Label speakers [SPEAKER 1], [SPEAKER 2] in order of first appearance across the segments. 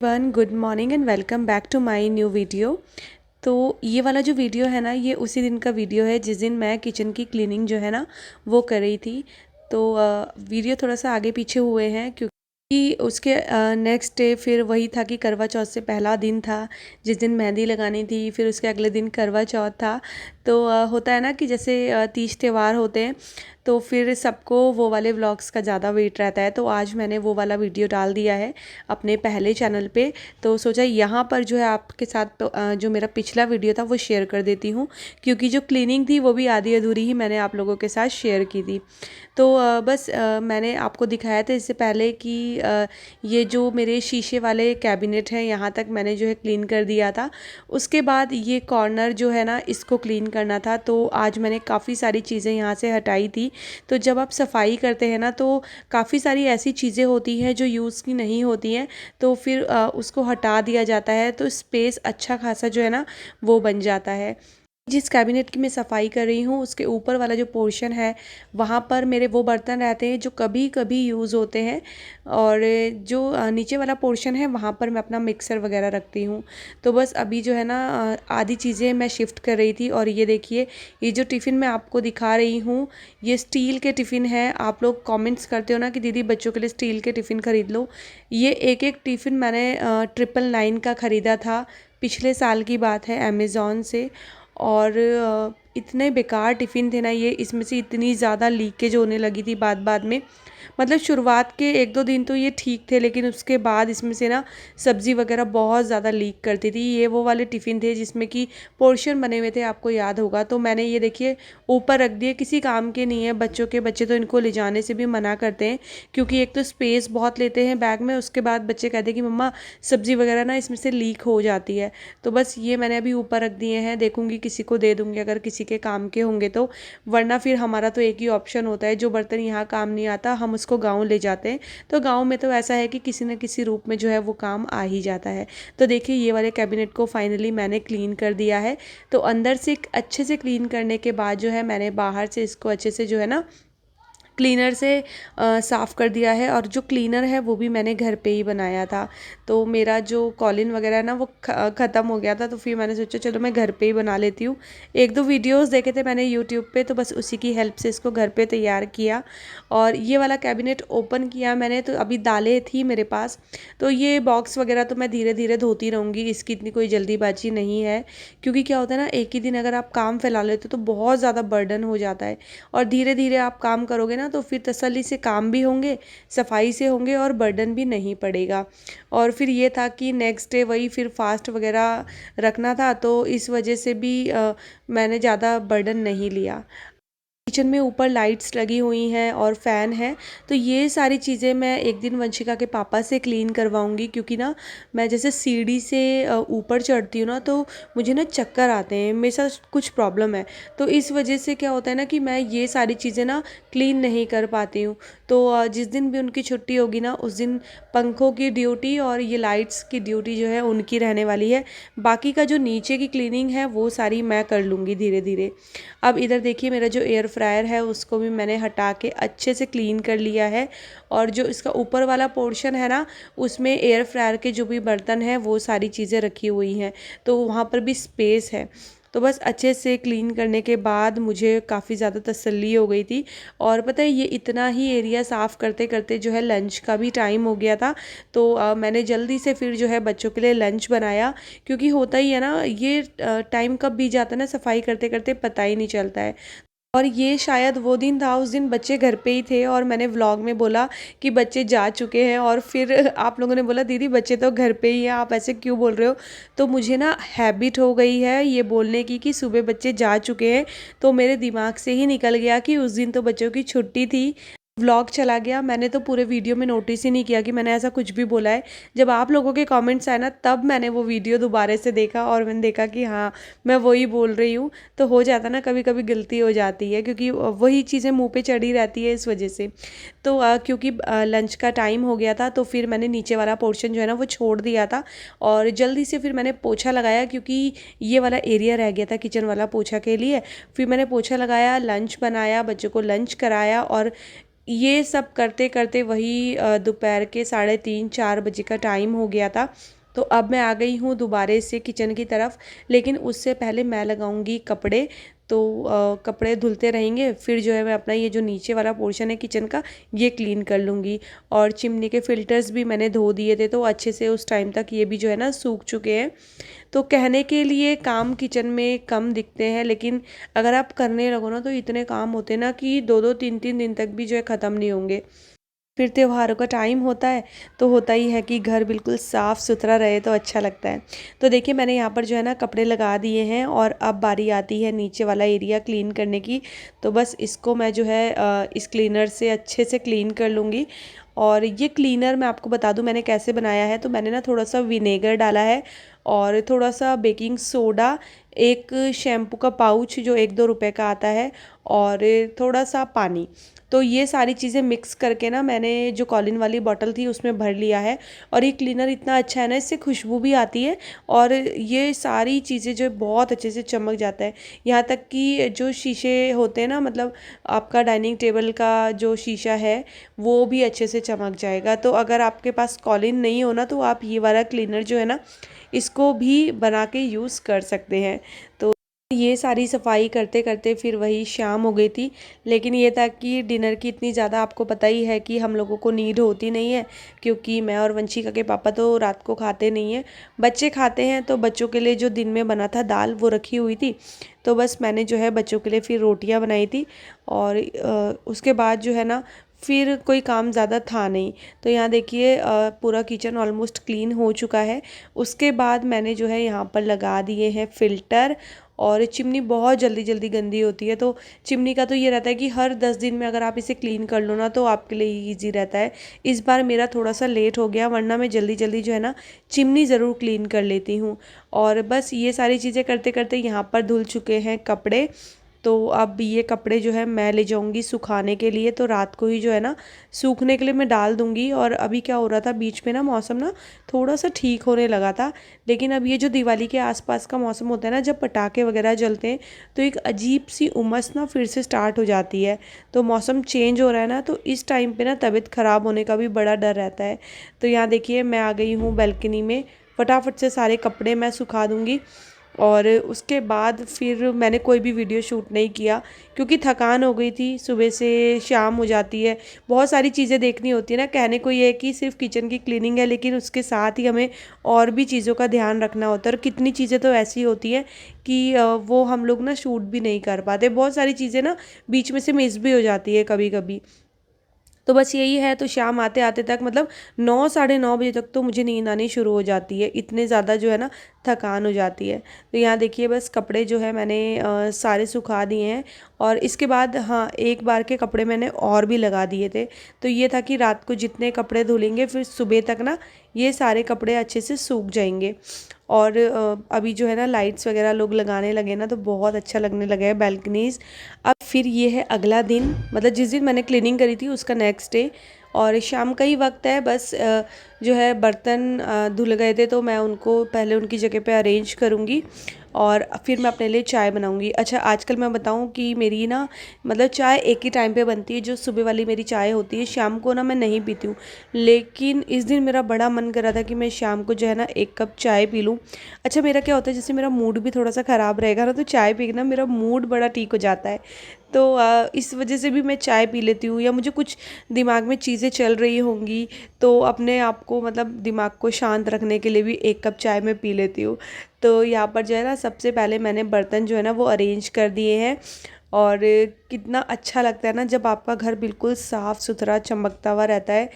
[SPEAKER 1] One good morning and welcome back to my new video. तो ये वाला जो वीडियो है ना, ये उसी दिन का वीडियो है जिस दिन मैं किचन की क्लीनिंग जो है ना वो कर रही थी। तो वीडियो थोड़ा सा आगे पीछे हुए हैं क्योंकि उसके नेक्स्ट डे फिर वही था कि करवा चौथ से पहला दिन था जिस दिन मेहंदी लगानी थी। फिर उसके अगले दिन करवा चौथ था। तो होता है ना कि जैसे तीज त्यौहार होते हैं तो फिर सबको वो वाले व्लॉग्स का ज़्यादा वेट रहता है। तो आज मैंने वो वाला वीडियो डाल दिया है अपने पहले चैनल पे। तो सोचा यहाँ पर जो है आपके साथ जो मेरा पिछला वीडियो था वो शेयर कर देती हूँ, क्योंकि जो क्लीनिंग थी वो भी आधी अधूरी ही मैंने आप लोगों के साथ शेयर की थी। तो बस मैंने आपको दिखाया था इससे पहले कि ये जो मेरे शीशे वाले कैबिनेट हैं यहाँ तक मैंने जो है क्लीन कर दिया था। उसके बाद ये कॉर्नर जो है ना इसको क्लीन करना था। तो आज मैंने काफ़ी सारी चीज़ें यहाँ से हटाई थी। तो जब आप सफाई करते हैं ना तो काफ़ी सारी ऐसी चीज़ें होती हैं जो यूज़ की नहीं होती हैं, तो फिर उसको हटा दिया जाता है तो स्पेस अच्छा खासा जो है ना वो बन जाता है। जिस कैबिनेट की मैं सफाई कर रही हूँ उसके ऊपर वाला जो पोर्शन है वहाँ पर मेरे वो बर्तन रहते हैं जो कभी कभी यूज़ होते हैं, और जो नीचे वाला पोर्शन है वहाँ पर मैं अपना मिक्सर वगैरह रखती हूँ। तो बस अभी जो है ना आधी चीज़ें मैं शिफ्ट कर रही थी। और ये देखिए, ये जो टिफ़िन मैं आपको दिखा रही हूँ ये स्टील के टिफ़िन है। आप लोग कमेंट्स करते हो ना कि दीदी बच्चों के लिए स्टील के टिफ़िन ख़रीद लो। ये एक एक टिफ़िन मैंने 999 का ख़रीदा था। पिछले साल की बात है, अमेज़ॉन से। और इतने बेकार टिफ़िन थे ना ये, इसमें से इतनी ज़्यादा लीकेज होने लगी थी बाद बाद में। मतलब शुरुआत के 1-2 दिन तो ये ठीक थे, लेकिन उसके बाद इसमें से ना सब्ज़ी वगैरह बहुत ज़्यादा लीक करती थी। ये वो वाले टिफ़िन थे जिसमें कि पोर्शन बने हुए थे, आपको याद होगा। तो मैंने ये देखिए ऊपर रख दिए, किसी काम के नहीं है। बच्चे तो इनको ले जाने से भी मना करते हैं क्योंकि एक तो स्पेस बहुत लेते हैं बैग में, उसके बाद बच्चे कहते हैं कि मम्मा सब्ज़ी वगैरह ना इसमें से लीक हो जाती है। तो बस ये मैंने अभी ऊपर रख दिए हैं, देखूंगी किसी को दे दूंगी अगर किसी के काम के होंगे तो। वरना फिर हमारा तो एक ही ऑप्शन होता है, जो बर्तन यहाँ काम नहीं आता हम उसको गाँव ले जाते हैं। तो गाँव में तो ऐसा है कि किसी न किसी रूप में जो है वो काम आ ही जाता है। तो देखिए ये वाले कैबिनेट को फाइनली मैंने क्लीन कर दिया है। तो अंदर से अच्छे से क्लीन करने के बाद जो है मैंने बाहर से इसको अच्छे से जो है ना क्लीनर से साफ़ कर दिया है। और जो क्लीनर है वो भी मैंने घर पे ही बनाया था। तो मेरा जो कॉलिन वगैरह है ना वो ख़त्म हो गया था, तो फिर मैंने सोचा चलो मैं घर पे ही बना लेती हूँ। 1-2 वीडियोस देखे थे मैंने यूट्यूब पे, तो बस उसी की हेल्प से इसको घर पे तैयार किया। और ये वाला कैबिनेट ओपन किया मैंने तो अभी दालें थी मेरे पास। तो ये बॉक्स वगैरह तो मैं धीरे धीरे धोती रहूँगी, इसकी इतनी कोई जल्दीबाजी नहीं है। क्योंकि क्या होता है ना, एक ही दिन अगर आप काम फैला लेते हो तो बहुत ज़्यादा बर्डन हो जाता है। और धीरे धीरे आप काम करोगे ना तो फिर तसल्ली से काम भी होंगे, सफाई से होंगे और बर्डन भी नहीं पड़ेगा। और फिर ये था कि नेक्स्ट डे वही फिर फास्ट वगैरह रखना था, तो इस वजह से भी मैंने ज़्यादा बर्डन नहीं लिया। किचन में ऊपर लाइट्स लगी हुई हैं और फ़ैन है। तो ये सारी चीज़ें मैं एक दिन वंशिका के पापा से क्लीन करवाऊंगी, क्योंकि ना मैं जैसे सीढ़ी से ऊपर चढ़ती हूँ ना तो मुझे ना चक्कर आते हैं, मेरे साथ कुछ प्रॉब्लम है। तो इस वजह से क्या होता है ना कि मैं ये सारी चीज़ें ना क्लीन नहीं कर पाती हूँ। तो जिस दिन भी उनकी छुट्टी होगी ना उस दिन पंखों की ड्यूटी और ये लाइट्स की ड्यूटी जो है उनकी रहने वाली है। बाकी का जो नीचे की क्लीनिंग है वो सारी मैं कर लूँगी धीरे धीरे। अब इधर देखिए मेरा जो एयर फ्रायर है उसको भी मैंने हटा के अच्छे से क्लीन कर लिया है। और जो इसका ऊपर वाला पोर्शन है ना उसमें एयर फ्रायर के जो भी बर्तन हैं वो सारी चीज़ें रखी हुई हैं, तो वहाँ पर भी स्पेस है। तो बस अच्छे से क्लीन करने के बाद मुझे काफ़ी ज़्यादा तसल्ली हो गई थी। और पता है ये इतना ही एरिया साफ़ करते करते जो है लंच का भी टाइम हो गया था। तो मैंने जल्दी से फिर जो है बच्चों के लिए लंच बनाया, क्योंकि होता ही है ना ये टाइम कब बीत जाता है ना सफाई करते करते पता ही नहीं चलता है। और ये शायद वो दिन था, उस दिन बच्चे घर पे ही थे और मैंने व्लॉग में बोला कि बच्चे जा चुके हैं, और फिर आप लोगों ने बोला दीदी बच्चे तो घर पे ही हैं, आप ऐसे क्यों बोल रहे हो। तो मुझे ना हैबिट हो गई है ये बोलने की कि सुबह बच्चे जा चुके हैं, तो मेरे दिमाग से ही निकल गया कि उस दिन तो बच्चों की छुट्टी थी। व्लॉग चला गया, मैंने तो पूरे वीडियो में नोटिस ही नहीं किया कि मैंने ऐसा कुछ भी बोला है। जब आप लोगों के कमेंट्स आए ना तब मैंने वो वीडियो दोबारा से देखा और मैंने देखा कि हाँ मैं वही बोल रही हूँ। तो हो जाता ना, कभी कभी गलती हो जाती है क्योंकि वही चीज़ें मुंह पे चढ़ी रहती है इस वजह से। तो क्योंकि लंच का टाइम हो गया था तो फिर मैंने नीचे वाला पोर्शन जो है ना वो छोड़ दिया था। और जल्दी से फिर मैंने पोछा लगाया, क्योंकि ये वाला एरिया रह गया था किचन वाला पोछा के लिए। फिर मैंने पोछा लगाया, लंच बनाया, बच्चों को लंच कराया। और ये सब करते करते वही दोपहर के 3:30-4 बजे का टाइम हो गया था। तो अब मैं आ गई हूँ दोबारा से किचन की तरफ, लेकिन उससे पहले मैं लगाऊंगी कपड़े। तो कपड़े धुलते रहेंगे, फिर जो है मैं अपना ये जो नीचे वाला पोर्शन है किचन का, ये क्लीन कर लूँगी। और चिमनी के फिल्टर्स भी मैंने धो दिए थे, तो अच्छे से उस टाइम तक ये भी जो है ना सूख चुके हैं। तो कहने के लिए काम किचन में कम दिखते हैं, लेकिन अगर आप करने लगो ना तो इतने काम होते हैं ना कि 2-2 3-3 दिन तक भी जो है ख़त्म नहीं होंगे। फिर त्योहारों का टाइम होता है तो होता ही है कि घर बिल्कुल साफ़ सुथरा रहे तो अच्छा लगता है। तो देखिए मैंने यहाँ पर जो है ना कपड़े लगा दिए हैं, और अब बारी आती है नीचे वाला एरिया क्लीन करने की। तो बस इसको मैं जो है इस क्लीनर से अच्छे से क्लीन कर लूँगी। और ये क्लीनर मैं आपको बता दूं मैंने कैसे बनाया है। तो मैंने ना थोड़ा सा विनेगर डाला है, और थोड़ा सा बेकिंग सोडा, एक शैम्पू का पाउच जो 1-2 रुपए का आता है, और थोड़ा सा पानी। तो ये सारी चीज़ें मिक्स करके ना मैंने जो कॉलिन वाली बॉटल थी उसमें भर लिया है। और ये क्लीनर इतना अच्छा है ना, इससे खुशबू भी आती है, और ये सारी चीज़ें जो है बहुत अच्छे से चमक जाता है। यहाँ तक कि जो शीशे होते हैं ना, मतलब आपका डाइनिंग टेबल का जो शीशा है वो भी अच्छे से चमक जाएगा। तो अगर आपके पास कॉलिन नहीं हो ना, तो आप ये वाला क्लीनर जो है ना इसको भी बना के यूज़ कर सकते हैं। तो ये सारी सफाई करते करते फिर वही शाम हो गई थी। लेकिन ये था कि डिनर की इतनी ज़्यादा आपको पता ही है कि हम लोगों को नीड होती नहीं है, क्योंकि मैं और वंशिका के पापा तो रात को खाते नहीं हैं। बच्चे खाते हैं, तो बच्चों के लिए जो दिन में बना था दाल वो रखी हुई थी। तो बस मैंने जो है बच्चों के लिए फिर रोटियां बनाई थी। और उसके बाद जो है ना फिर कोई काम ज़्यादा था नहीं। तो यहाँ देखिए पूरा किचन ऑलमोस्ट क्लीन हो चुका है। उसके बाद मैंने जो है यहाँ पर लगा दिए हैं फ़िल्टर। और चिमनी बहुत जल्दी जल्दी गंदी होती है, तो चिमनी का तो ये रहता है कि हर 10 दिन में अगर आप इसे क्लीन कर लो ना तो आपके लिए ईजी रहता है। इस बार मेरा थोड़ा सा लेट हो गया, वरना मैं जल्दी जल्दी जो है ना चिमनी ज़रूर क्लीन कर लेती हूँ। और बस ये सारी चीज़ें करते करते यहाँ पर धुल चुके हैं कपड़े। तो अब ये कपड़े जो है मैं ले जाऊंगी सुखाने के लिए। तो रात को ही जो है ना सूखने के लिए मैं डाल दूंगी। और अभी क्या हो रहा था, बीच में ना मौसम ना थोड़ा सा ठीक होने लगा था, लेकिन अब ये जो दिवाली के आसपास का मौसम होता है ना, जब पटाखे वगैरह जलते हैं, तो एक अजीब सी उमस ना फिर से स्टार्ट हो जाती है। तो मौसम चेंज हो रहा है ना, तो इस टाइम पे ना तबीयत ख़राब होने का भी बड़ा डर रहता है। तो यहाँ देखिए मैं आ गई हूँ बालकनी में, फटाफट से सारे कपड़े मैं सुखा दूँगी। और उसके बाद फिर मैंने कोई भी वीडियो शूट नहीं किया, क्योंकि थकान हो गई थी, सुबह से शाम हो जाती है, बहुत सारी चीज़ें देखनी होती है ना। कहने को ये है कि सिर्फ किचन की क्लीनिंग है, लेकिन उसके साथ ही हमें और भी चीज़ों का ध्यान रखना होता है। और कितनी चीज़ें तो ऐसी होती हैं कि वो हम लोग ना शूट भी नहीं कर पाते, बहुत सारी चीज़ें ना बीच में से मिस भी हो जाती है कभी कभी। तो बस यही है। तो शाम आते आते तक मतलब 9-9:30 बजे तक तो मुझे नींद आनी शुरू हो जाती है, इतने ज़्यादा जो है ना थकान हो जाती है। तो यहाँ देखिए बस कपड़े जो है मैंने सारे सुखा दिए हैं। और इसके बाद हाँ, एक बार के कपड़े मैंने और भी लगा दिए थे। तो ये था कि रात को जितने कपड़े धुलेंगे फिर सुबह तक ना ये सारे कपड़े अच्छे से सूख जाएंगे। और अभी जो है ना लाइट्स वगैरह लोग लगाने लगे ना, तो बहुत अच्छा लगने लगा है बालकनीज। अब फिर ये है अगला दिन, मतलब जिस दिन मैंने क्लीनिंग करी थी उसका नेक्स्ट डे। और शाम का ही वक्त है, बस जो है बर्तन धुल गए थे, तो मैं उनको पहले उनकी जगह पे अरेंज करूँगी, और फिर मैं अपने लिए चाय बनाऊँगी। अच्छा, आजकल मैं बताऊँ कि मेरी ना मतलब चाय एक ही टाइम पे बनती है, जो सुबह वाली मेरी चाय होती है, शाम को ना मैं नहीं पीती हूँ। लेकिन इस दिन मेरा बड़ा मन कर रहा था कि मैं शाम को जो है ना 1 कप चाय पी लूँ। अच्छा, मेरा क्या होता है, जैसे मेरा मूड भी थोड़ा सा ख़राब रहेगा ना, तो चाय पी के ना मेरा मूड बड़ा ठीक हो जाता है। तो इस वजह से भी मैं चाय पी लेती हूँ, या मुझे कुछ दिमाग में चीज़ें चल रही होंगी, तो अपने आप को मतलब दिमाग को शांत रखने के लिए भी 1 कप चाय मैं पी लेती हूँ। तो यहाँ पर जो है ना सबसे पहले मैंने बर्तन जो है ना वो अरेंज कर दिए हैं। और कितना अच्छा लगता है ना जब आपका घर बिल्कुल साफ़ सुथरा चमकता हुआ रहता है।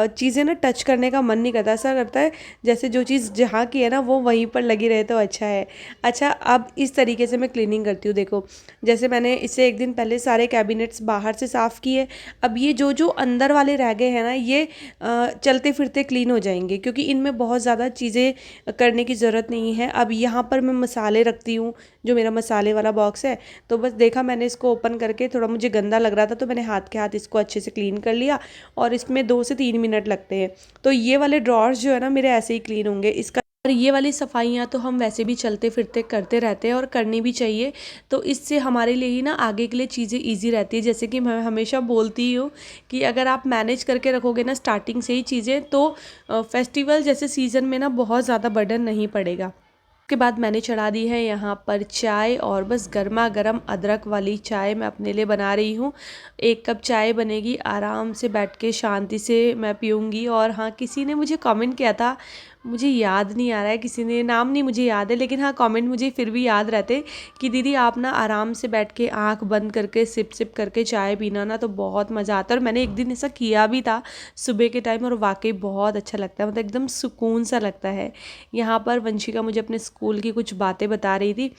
[SPEAKER 1] चीज़ें ना टच करने का मन नहीं करता, ऐसा लगता है जैसे जो चीज़ जहाँ की है ना वो वहीं पर लगी रहे तो अच्छा है। अच्छा, अब इस तरीके से मैं क्लीनिंग करती हूँ। देखो, जैसे मैंने इससे एक दिन पहले सारे कैबिनेट्स बाहर से साफ़ किए। अब ये जो जो अंदर वाले रह गए हैं ना, ये चलते फिरते क्लीन हो जाएंगे, क्योंकि इनमें बहुत ज़्यादा चीज़ें करने की ज़रूरत नहीं है। अब यहाँ पर मैं मसाले रखती हूँ, जो मेरा मसाले वाला बॉक्स है। तो बस देखा मैंने इसको ओपन करके, थोड़ा मुझे गंदा लग रहा था, तो मैंने हाथ के हाथ इसको अच्छे से क्लीन कर लिया। और इसमें 2 से 3 मिनट लगते हैं। तो ये वाले ड्रॉर्स जो है ना मेरे ऐसे ही क्लीन होंगे। इसका और ये वाली सफाइयाँ तो हम वैसे भी चलते फिरते करते रहते हैं और करनी भी चाहिए। तो इससे हमारे लिए ही ना आगे के लिए चीज़ें ईज़ी रहती है। जैसे कि मैं हमेशा बोलती हूँ कि अगर आप मैनेज करके रखोगे ना स्टार्टिंग से ही चीज़ें, तो फेस्टिवल जैसे सीज़न में ना बहुत ज़्यादा बर्डन नहीं पड़ेगा। उसके बाद मैंने चढ़ा दी है यहाँ पर चाय, और बस गर्मा गर्म अदरक वाली चाय मैं अपने लिए बना रही हूँ। 1 कप चाय बनेगी, आराम से बैठ के शांति से मैं पीऊँगी। और हाँ, किसी ने मुझे कमेंट किया था, मुझे याद नहीं आ रहा है, किसी ने नाम नहीं मुझे याद है, लेकिन हाँ कमेंट मुझे फिर भी याद रहते कि दीदी आप ना आराम से बैठ के आँख बंद करके सिप सिप करके चाय पीना ना तो बहुत मज़ा आता है। और मैंने एक दिन ऐसा किया भी था सुबह के टाइम, और वाकई बहुत अच्छा लगता है, मतलब एकदम सुकून सा लगता है। यहाँ पर वंशिका मुझे अपने स्कूल की कुछ बातें बता रही थी,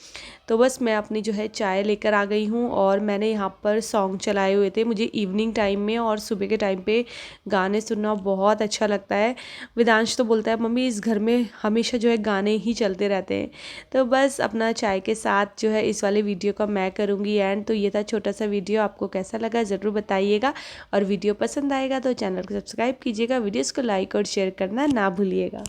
[SPEAKER 1] तो बस मैं अपनी जो है चाय लेकर आ गई हूँ। और मैंने यहाँ पर सॉन्ग चलाए हुए थे, मुझे इवनिंग टाइम में और सुबह के टाइम पे गाने सुनना बहुत अच्छा लगता है। विदांश तो बोलता है मम्मी इस घर में हमेशा जो है गाने ही चलते रहते हैं। तो बस अपना चाय के साथ जो है इस वाले वीडियो का मैं करूँगी एंड। तो ये था छोटा सा वीडियो, आपको कैसा लगा ज़रूर बताइएगा, और वीडियो पसंद आएगा तो चैनल को सब्सक्राइब कीजिएगा, वीडियोज़ को लाइक और शेयर करना ना भूलिएगा।